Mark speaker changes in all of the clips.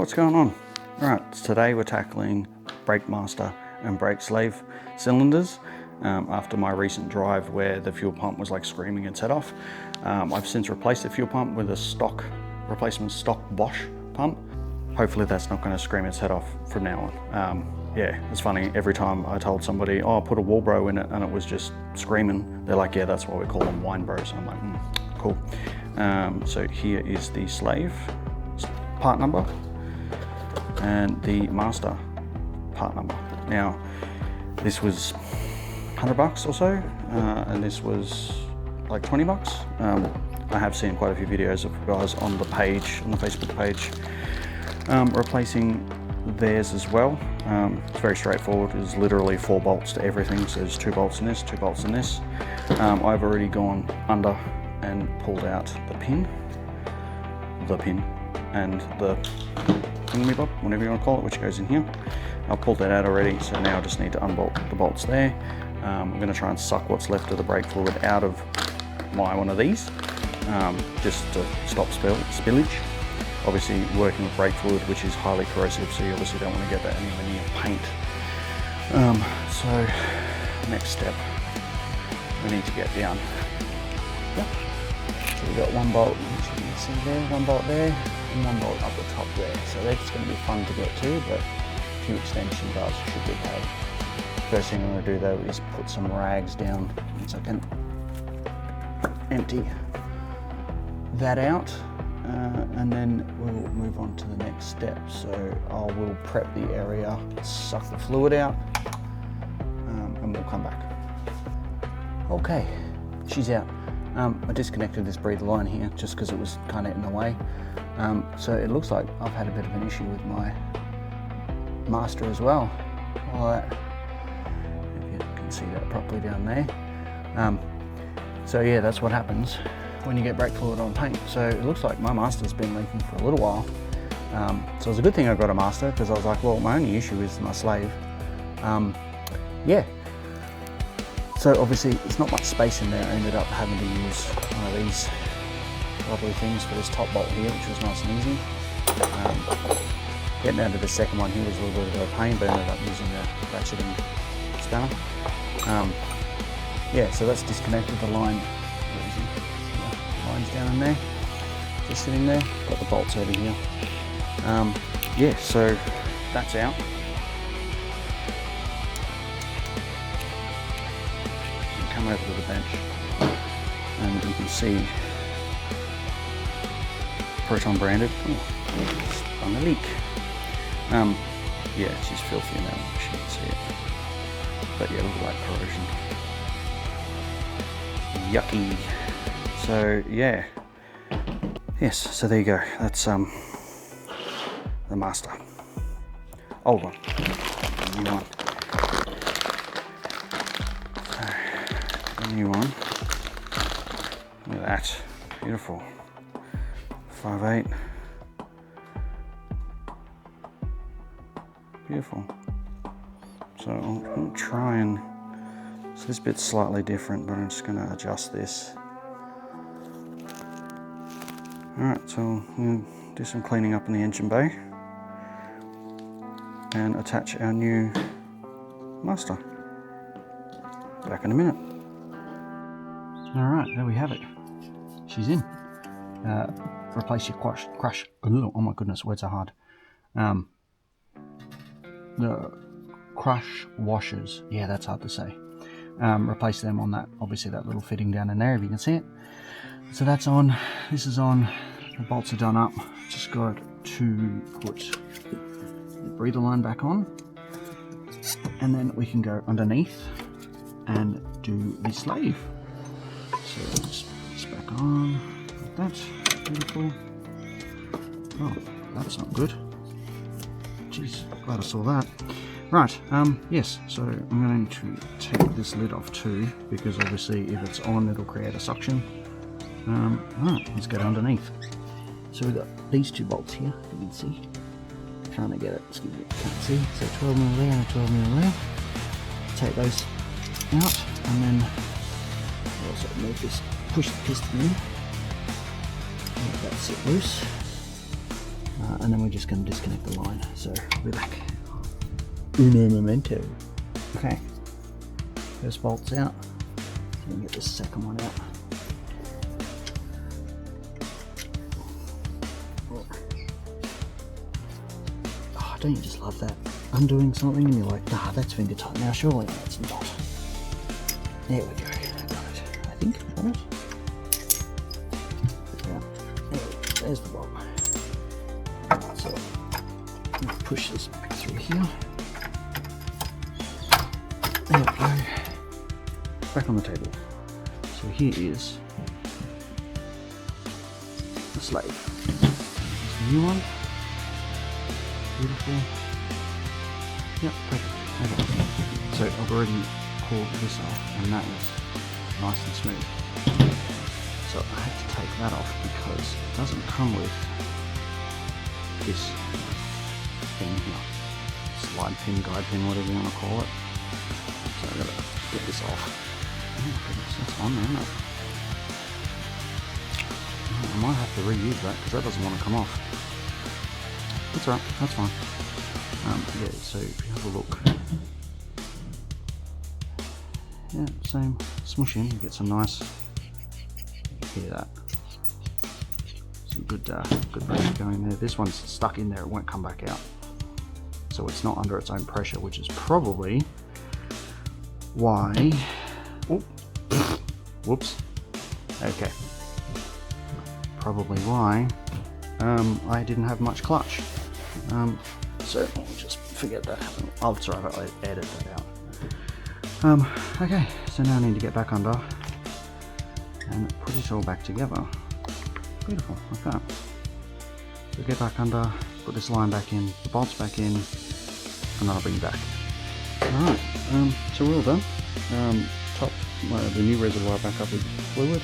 Speaker 1: what's going on? Alright, today we're tackling brake master and brake slave cylinders. After my recent drive where the fuel pump was like screaming and set off, I've since replaced the fuel pump with a replacement stock Bosch pump. Hopefully that's not going to scream its head off from now on. Yeah, it's funny, every time I told somebody, oh, I'll put a Walbro in it, and it was just screaming, they're like, yeah, that's why we call them wine bros. I'm like, cool. So here is the slave part number and the master part number. Now, this was $100 or so, and this was like $20. I have seen quite a few videos of guys on the page, on the Facebook page, replacing theirs as well. It's very straightforward. There's literally 4 bolts to everything. So there's 2 bolts in this, 2 bolts in this. I've already gone under and pulled out the pin, and the thingamybob, whatever you want to call it, which goes in here. I've pulled that out already, so now I just need to unbolt the bolts there. I'm going to try and suck what's left of the brake fluid out of one of these, just to stop spillage. Obviously working with brake fluid, which is highly corrosive, so you obviously don't want to get that anywhere near paint. So next step, we need to get down. Yep. So we've got 1 bolt, which you can see there, 1 bolt there, and 1 bolt up the top there. So that's going to be fun to get to, but a few extension bars should be okay. First thing I'm going to do though is put some rags down so I can empty that out. And then we'll move on to the next step. So I will prep the area, suck the fluid out, and we'll come back. Okay, she's out. I disconnected this breather line here just because it was kind of in the way. So it looks like I've had a bit of an issue with my master as well. All that, if you can see that properly down there. So yeah, that's what happens when you get brake fluid on paint. So it looks like my master's been leaking for a little while. So it's a good thing I got a master, because I was like, well, my only issue is my slave. Yeah. So obviously it's not much space in there. I ended up having to use one of these lovely things for this top bolt here, which was nice and easy. Getting down to the second one here was a little bit of a pain, but I ended up using the ratcheting spanner. Yeah, so that's disconnected the line. Lines down in there, just sitting there. Got the bolts over here. Yeah, so that's out. And come over to the bench, and you can see Proton branded. Oh, on the leak. Yeah, it's just filthy now. You can't see it, but yeah, look at that corrosion. Yucky. So yeah, yes, so there you go, that's the master. Old one, new one. So, the new one, look at that, beautiful, 5/8, beautiful. So I'll try and, so this bit's slightly different, but I'm just going to adjust this. Alright, so we'll do some cleaning up in the engine bay and attach our new master. Back in a minute. Alright, there we have it. She's in. Replace your crush. Oh my goodness, words are hard. The crush washers. Yeah, that's hard to say. Replace them on that, obviously that little fitting down in there, if you can see it. So that's on, this is on, the bolts are done up. Just got to put the breather line back on, and then we can go underneath and do the slave. So let's put this back on, like that, beautiful. Oh, that's not good. Jeez, glad I saw that. Right, yes, so I'm going to take this lid off too, because obviously if it's on, it'll create a suction. Alright, let's get underneath. So we've got these 2 bolts here, you can see. Trying to get it, excuse me, can't see. So 12mm there and 12mm there. Take those out, and then we'll also move this, push the piston in. Let that sit loose. and then we're just going to disconnect the line. So I'll be back. Uno momento. Okay, first bolt's out. So we can get this second one out. Oh, don't you just love that? Undoing something and you're like, nah, that's finger tight. Now surely that's not. There we go. Got it. I think. Got it. Yeah. There's the bolt. So push this back through here. There we go. Back on the table. So here is the slave. There's the new one. Beautiful. Yep, perfect. Okay. So I've already pulled this off, and that is nice and smooth. So I had to take that off because it doesn't come with this thing here. Slide pin, guide pin, whatever you want to call it. So I've got to get this off. Oh my goodness, that's on there, isn't it? I might have to reuse that because that doesn't want to come off. That's alright, that's fine. Yeah, so if you have a look, yeah, same smush in, you get some nice, hear that, some good pressure going there. This one's stuck in there, it won't come back out, so it's not under its own pressure, which is probably why, whoops, okay, probably why I didn't have much clutch. So let me just forget that. Oh, sorry, I edited that out. Okay, so now I need to get back under and put it all back together. Beautiful, like that. So get back under, put this line back in, the bolts back in, and then I'll bring you back. Alright, so we're all done. Topped the new reservoir back up with fluid.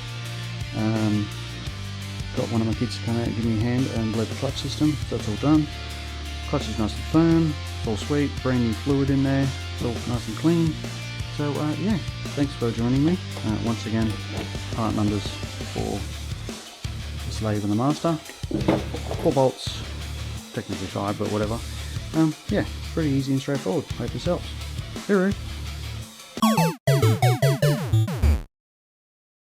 Speaker 1: Got one of my kids to come out and give me a hand and bled the clutch system, so that's all done. Clutch is nice and firm, it's all sweet, brand new fluid in there, it's all nice and clean. So yeah, thanks for joining me. Once again, part numbers for the slave and the master. 4 bolts, technically 5, but whatever. Yeah, pretty easy and straightforward. Hope this helps. Hooroo!